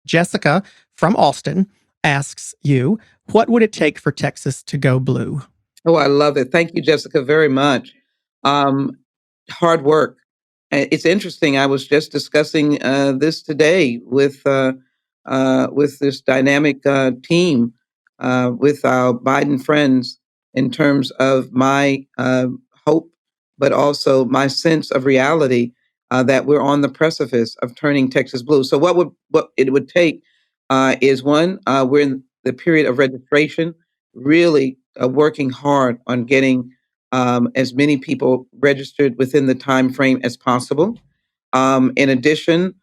Jessica from Austin asks you, what would it take for Texas to go blue? Oh, I love it. Thank you, Jessica, very much. Um, Hard work. It's interesting. I was just discussing this today with this dynamic team with our Biden friends in terms of my hope, but also my sense of reality that we're on the precipice of turning Texas blue. So, what it would take is one, we're in the period of registration, really working hard on getting as many people registered within the time frame as possible. In addition,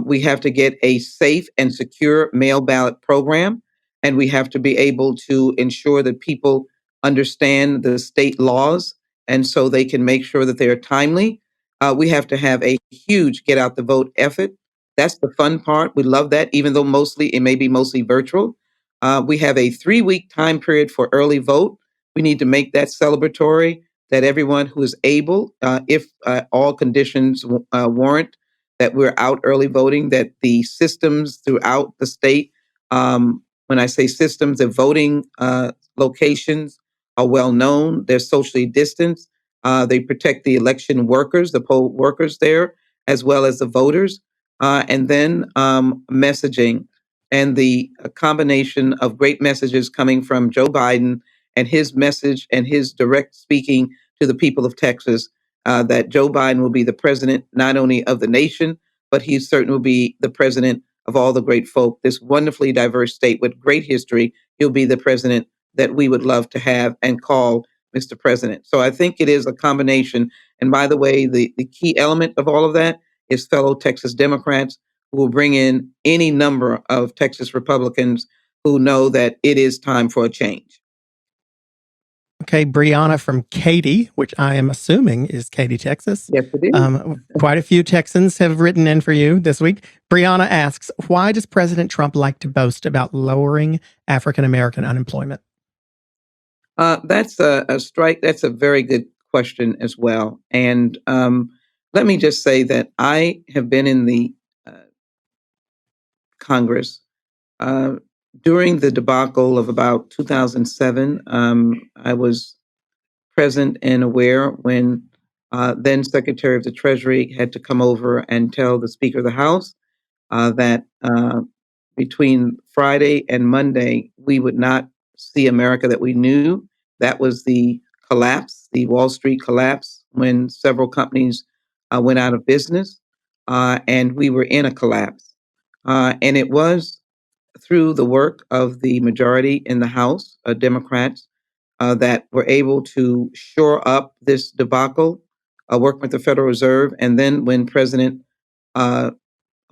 we have to get a safe and secure mail ballot program, and we have to be able to ensure that people understand the state laws, and so they can make sure that they are timely. We have to have a huge get out the vote effort. That's the fun part. We love that, even though mostly it may be mostly virtual. We have a 3 week time period for early vote. We need to make that celebratory, that everyone who is able, if all conditions warrant, that we're out early voting, that the systems throughout the state, when I say systems, the voting locations are well known, they're socially distanced, they protect the election workers, the poll workers there, as well as the voters, and then messaging and the combination of great messages coming from Joe Biden and his message and his direct speaking to the people of Texas, that Joe Biden will be the president not only of the nation, but he certainly will be the president of all the great folk. This wonderfully diverse state with great history, he'll be the president that we would love to have and call Mr. President. So I think it is a combination. And by the way, the key element of all of that is fellow Texas Democrats who will bring in any number of Texas Republicans who know that it is time for a change. Okay, Brianna from Katy, which I am assuming is Katy, Texas. Yes, it is. Quite a few Texans have written in for you this week. Brianna asks, why does President Trump like to boast about lowering African American unemployment? That's a strike. That's a very good question as well. And let me just say that I have been in the Congress uh, during the debacle of about 2007. I was present and aware when then Secretary of the Treasury had to come over and tell the Speaker of the House that between Friday and Monday, we would not see America that we knew. That was the collapse, the Wall Street collapse, when several companies went out of business, and we were in a collapse. And it was through the work of the majority in the House, Democrats, that were able to shore up this debacle, work with the Federal Reserve. And then when President uh,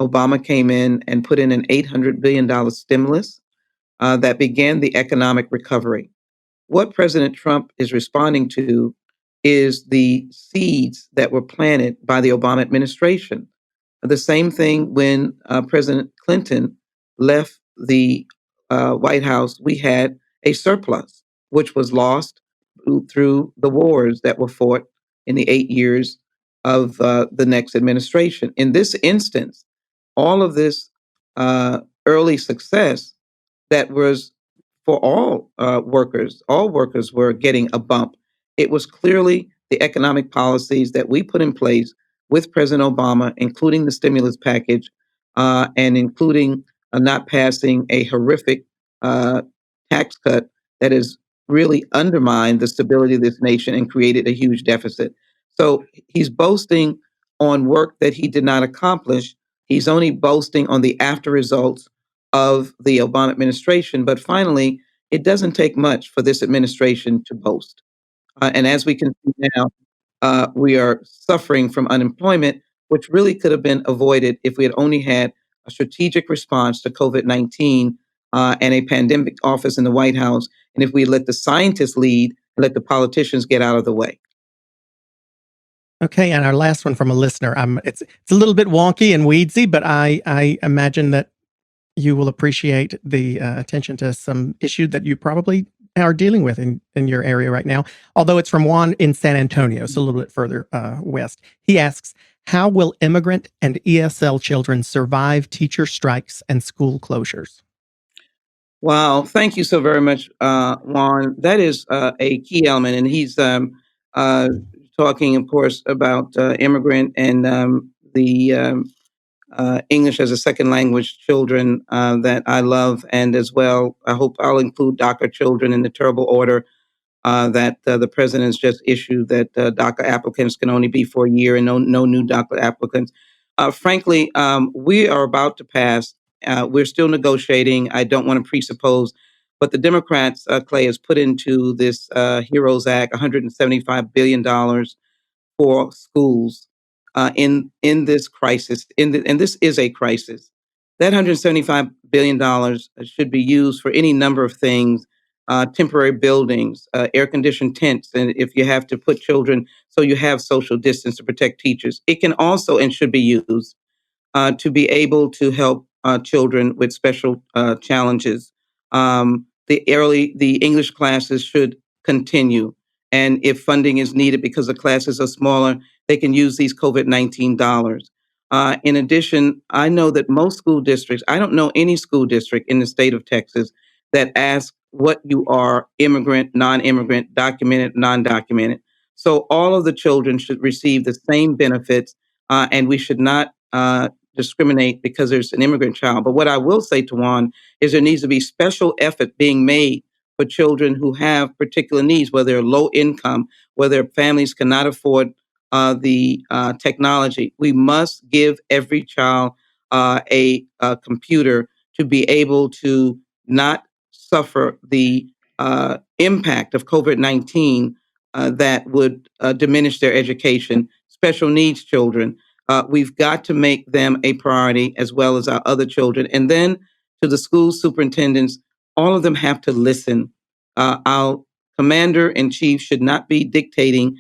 Obama came in and put in an $800 billion stimulus that began the economic recovery. What President Trump is responding to is the seeds that were planted by the Obama administration. The same thing when President Clinton left the White House, we had a surplus, which was lost through the wars that were fought in the 8 years of the next administration. In this instance, all of this early success that was for all workers were getting a bump. It was clearly the economic policies that we put in place with President Obama, including the stimulus package and including not passing a horrific uh, tax cut that has really undermined the stability of this nation and created a huge deficit. So he's boasting on work that he did not accomplish. He's only boasting on the after results of the Obama administration. But finally, it doesn't take much for this administration to boast. And as we can see now, we are suffering from unemployment, which really could have been avoided if we had only had a strategic response to COVID-19 and a pandemic office in the White House, and if we let the scientists lead and let the politicians get out of the way. Okay, and our last one from a listener. It's a little bit wonky and weedsy, but I imagine that you will appreciate the attention to some issue that you probably are dealing with in your area right now, although it's from Juan in San Antonio, so a little bit further west. He asks, how will immigrant and ESL children survive teacher strikes and school closures? Wow, thank you so very much, Juan. That is a key element, and he's uh, talking, of course, about immigrant and the English as a second language children that I love, and as well, I hope I'll include DACA children in the terrible order that the president has just issued that DACA applicants can only be for a year and no new DACA applicants. Frankly, we are about to pass. We're still negotiating. I don't want to presuppose, but the Democrats, Clay, has put into this HEROES Act $175 billion for schools in this crisis. And this is a crisis. That $175 billion should be used for any number of things: temporary buildings, air conditioned tents, and if you have to put children so you have social distance to protect teachers. It can also and should be used to be able to help children with special challenges. The English classes should continue, and if funding is needed because the classes are smaller, they can use these COVID-19 dollars. In addition, I know that most school districts, I don't know any school district in the state of Texas that asks what you are: immigrant, non-immigrant, documented, non-documented. So all of the children should receive the same benefits, and we should not discriminate because there's an immigrant child. But what I will say to Juan is there needs to be special effort being made for children who have particular needs, whether they're low income, whether families cannot afford the technology. We must give every child a computer to be able to not suffer the impact of COVID-19 that would diminish their education. Special needs children, we've got to make them a priority as well as our other children. And then to the school superintendents, all of them have to listen. Our commander in chief should not be dictating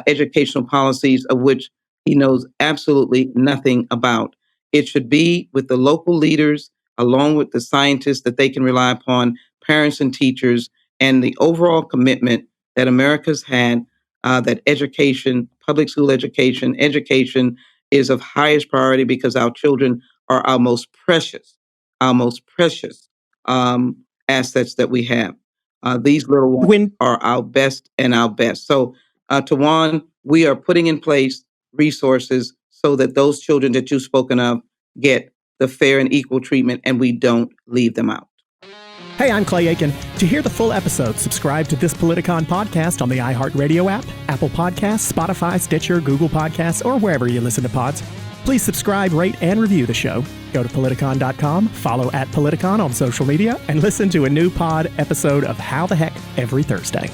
educational policies of which he knows absolutely nothing about. It should be with the local leaders, along with the scientists that they can rely upon, parents and teachers, and the overall commitment that America's had that education, public school education is of highest priority because our children are our most precious assets that we have. These little ones When are our best and our best. So, to Juan, we are putting in place resources so that those children that you've spoken of get the fair and equal treatment, and we don't leave them out. Hey, I'm Clay Aiken. To hear the full episode, subscribe to This Politicon podcast on the iHeartRadio app, Apple Podcasts, Spotify, Stitcher, Google Podcasts, or wherever you listen to pods. Please subscribe, rate, and review the show. Go to politicon.com, follow @Politicon on social media, and listen to a new pod episode of How the Heck every Thursday.